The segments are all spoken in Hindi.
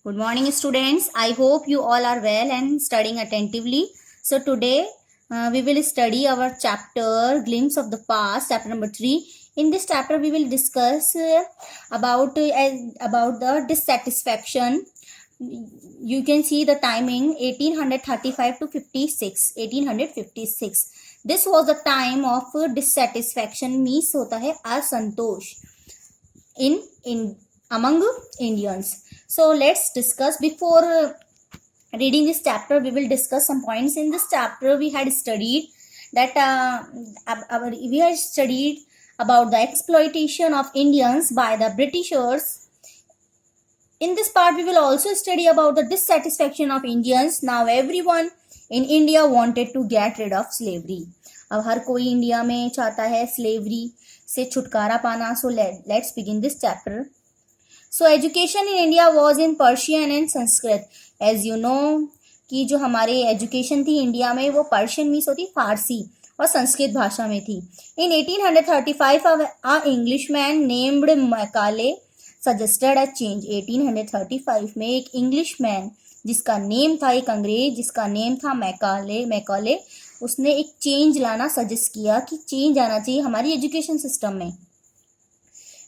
Good morning, students. I hope you all are well and studying attentively. So today we will study our chapter Glimpse of the Past, chapter number 3. In this chapter, we will discuss about the dissatisfaction. You can see the timing 1835 to 56. 1856. This was the time of dissatisfaction. Means होता है असंतोष in among Indians. So let's discuss. Before reading this chapter, we will discuss some points. In this chapter, we had studied that we had studied about the exploitation of Indians by the Britishers. In this part, we will also study about the dissatisfaction of Indians. Now everyone in India wanted to get rid of slavery. अब हर कोई इंडिया में चाहता है स्लेवरी से छुटकारा पाना. So let's begin this chapter. So education in India was in Persian and Sanskrit. As you know कि जो हमारे एजुकेशन थी इंडिया में वो पर्शियन मीन्स होती फारसी और संस्कृत भाषा में थी. In 1835 a Englishman named Macaulay suggested a change. 1835 में एक इंग्लिशमैन जिसका नेम था, एक अंग्रेज जिसका नेम था मैकॉले, उसने एक चेंज लाना सजेस्ट किया कि चेंज आना चाहिए हमारी एजुकेशन सिस्टम में.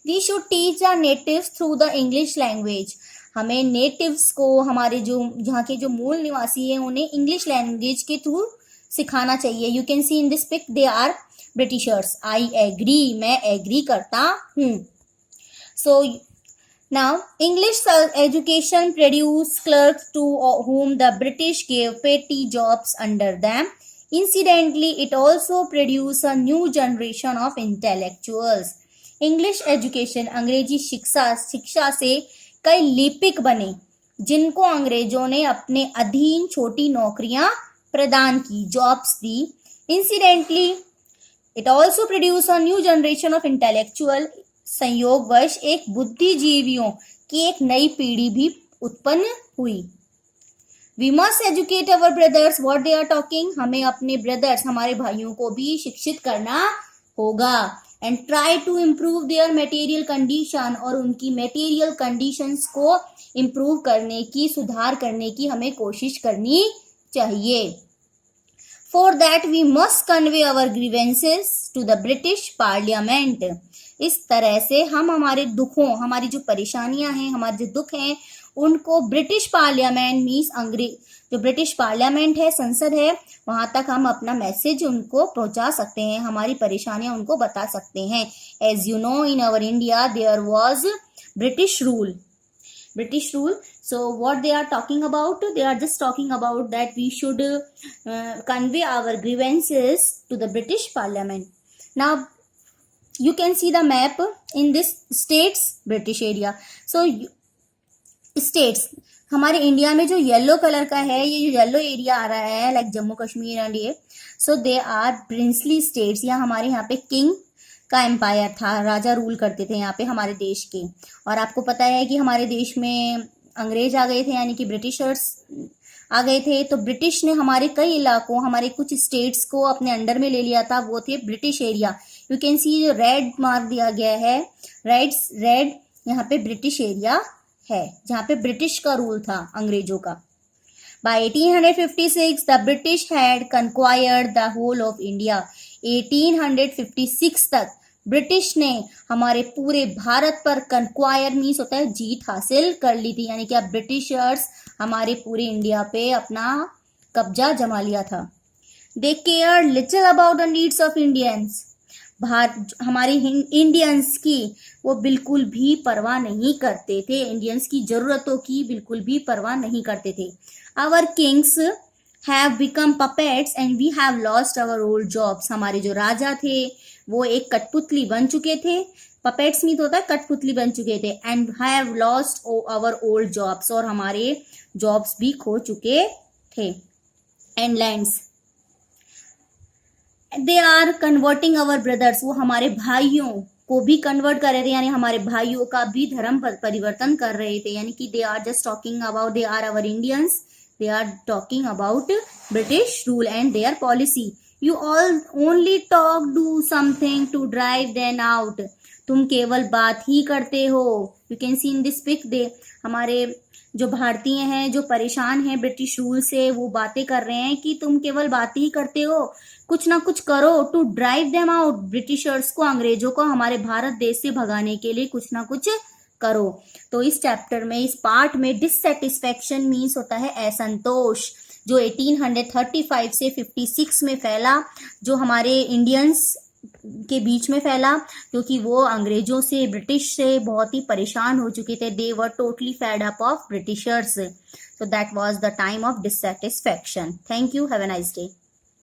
We should teach our natives through the English language. हमें नेटिव्स को, हमारे जो यहाँ के जो मूल निवासी हैं, उन्हें इंग्लिश लैंग्वेज के थ्रू सिखाना चाहिए. You can see in this pic they are Britishers. I agree, मैं एग्री करता हूँ. So now English education produce clerks to whom the British gave petty jobs under them. Incidentally, it also produced a new generation of intellectuals. English education, अंग्रेजी शिक्षा से कई लिपिक बने जिनको अंग्रेजों ने अपने अधीन छोटी नौकरियां प्रदान की, jobs the. Incidentally it also produce a new generation of intellectual. संयोगवश एक बुद्धिजीवियों की एक नई पीढ़ी भी उत्पन्न हुई. We must educate our brothers what they are talking. हमें अपने ब्रदर्स, हमारे भाइयों को भी शिक्षित करना होगा. And try to improve their material condition, और उनकी मटेरियल कंडीशंस को इम्प्रूव करने की, सुधार करने की हमें कोशिश करनी चाहिए. For that we must convey our grievances to the British parliament. इस तरह से हम हमारे दुखों, हमारी जो परेशानियां हैं, हमारे जो दुख हैं, उनको ब्रिटिश पार्लियामेंट मीन्स अंग्रेज, जो ब्रिटिश पार्लियामेंट है, संसद है, वहां तक हम अपना मैसेज उनको पहुंचा सकते हैं, हमारी परेशानियां उनको बता सकते हैं. As you know in our India there was British rule. So what they are talking about, they are just talking about that we should convey our grievances to the British Parliament. Now you can see the map in this states, British area. So states, हमारे इंडिया में जो येलो कलर का है, ये जो येलो एरिया आ रहा है लाइक जम्मू कश्मीर एंड ये, सो दे आर प्रिंसली स्टेट्स. या हमारे यहाँ पे किंग का एम्पायर था, राजा रूल करते थे यहाँ पे हमारे देश के. और आपको पता है कि हमारे देश में अंग्रेज आ गए थे, यानी कि ब्रिटिशर्स आ गए थे. तो ब्रिटिश ने हमारे कई इलाकों, हमारे कुछ स्टेट्स को अपने अंडर में ले लिया था. वो थे ब्रिटिश एरिया. यू कैन सी जो रेड मार्क दिया गया है, रेड यहाँ पे ब्रिटिश एरिया है जहाँ पे ब्रिटिश का रूल था, अंग्रेजों का. By 1856 the British had conquered the whole of India. 1856 तक ब्रिटिश ने हमारे पूरे भारत पर कंक्वायर मीन्स होता है जीत हासिल कर ली थी, यानी कि अब ब्रिटिशर्स हमारे पूरे इंडिया पे अपना कब्जा जमा लिया था. They cared little about the needs of Indians. हमारे इंडियंस की वो बिल्कुल भी परवाह नहीं करते थे, इंडियंस की जरूरतों की बिल्कुल भी परवाह नहीं करते थे. Our kings have become puppets and we have lost our old jobs. हमारे जो राजा थे वो एक कठपुतली बन चुके थे. पपेट्स मीन होता है कठपुतली बन चुके थे. And have lost our old jobs, और हमारे जॉब्स भी खो चुके थे. And lands they are converting our brothers. वो हमारे भाइयों को भी कन्वर्ट कर रहे थे, यानी हमारे भाइयों का भी धर्म परिवर्तन कर रहे थे. यानी कि they are just talking about, they are our Indians, they are talking about British rule and their policy. You all only talk, do something to drive them out. तुम केवल बात ही करते हो। You can see in this pic they हमारे जो भारतीय हैं जो परेशान हैं ब्रिटिश रूल से, वो बातें कर रहे हैं कि तुम केवल बातें ही करते हो, कुछ ना कुछ करो to drive them out, Britishers को, अंग्रेजों को हमारे भारत देश से भगाने के लिए कुछ ना कुछ करो। तो इस चैप्टर में, इस पार्ट में डिससेटिस्फैक्शन मीन्स होता है असंतोष, जो 1835 से 56 में फैला, जो हमारे इंडियंस के बीच में फैला, क्योंकि वो अंग्रेजों से, ब्रिटिश से बहुत ही परेशान हो चुके थे। They were totally fed up of Britishers, so that was the time of dissatisfaction. Thank you, have a nice day.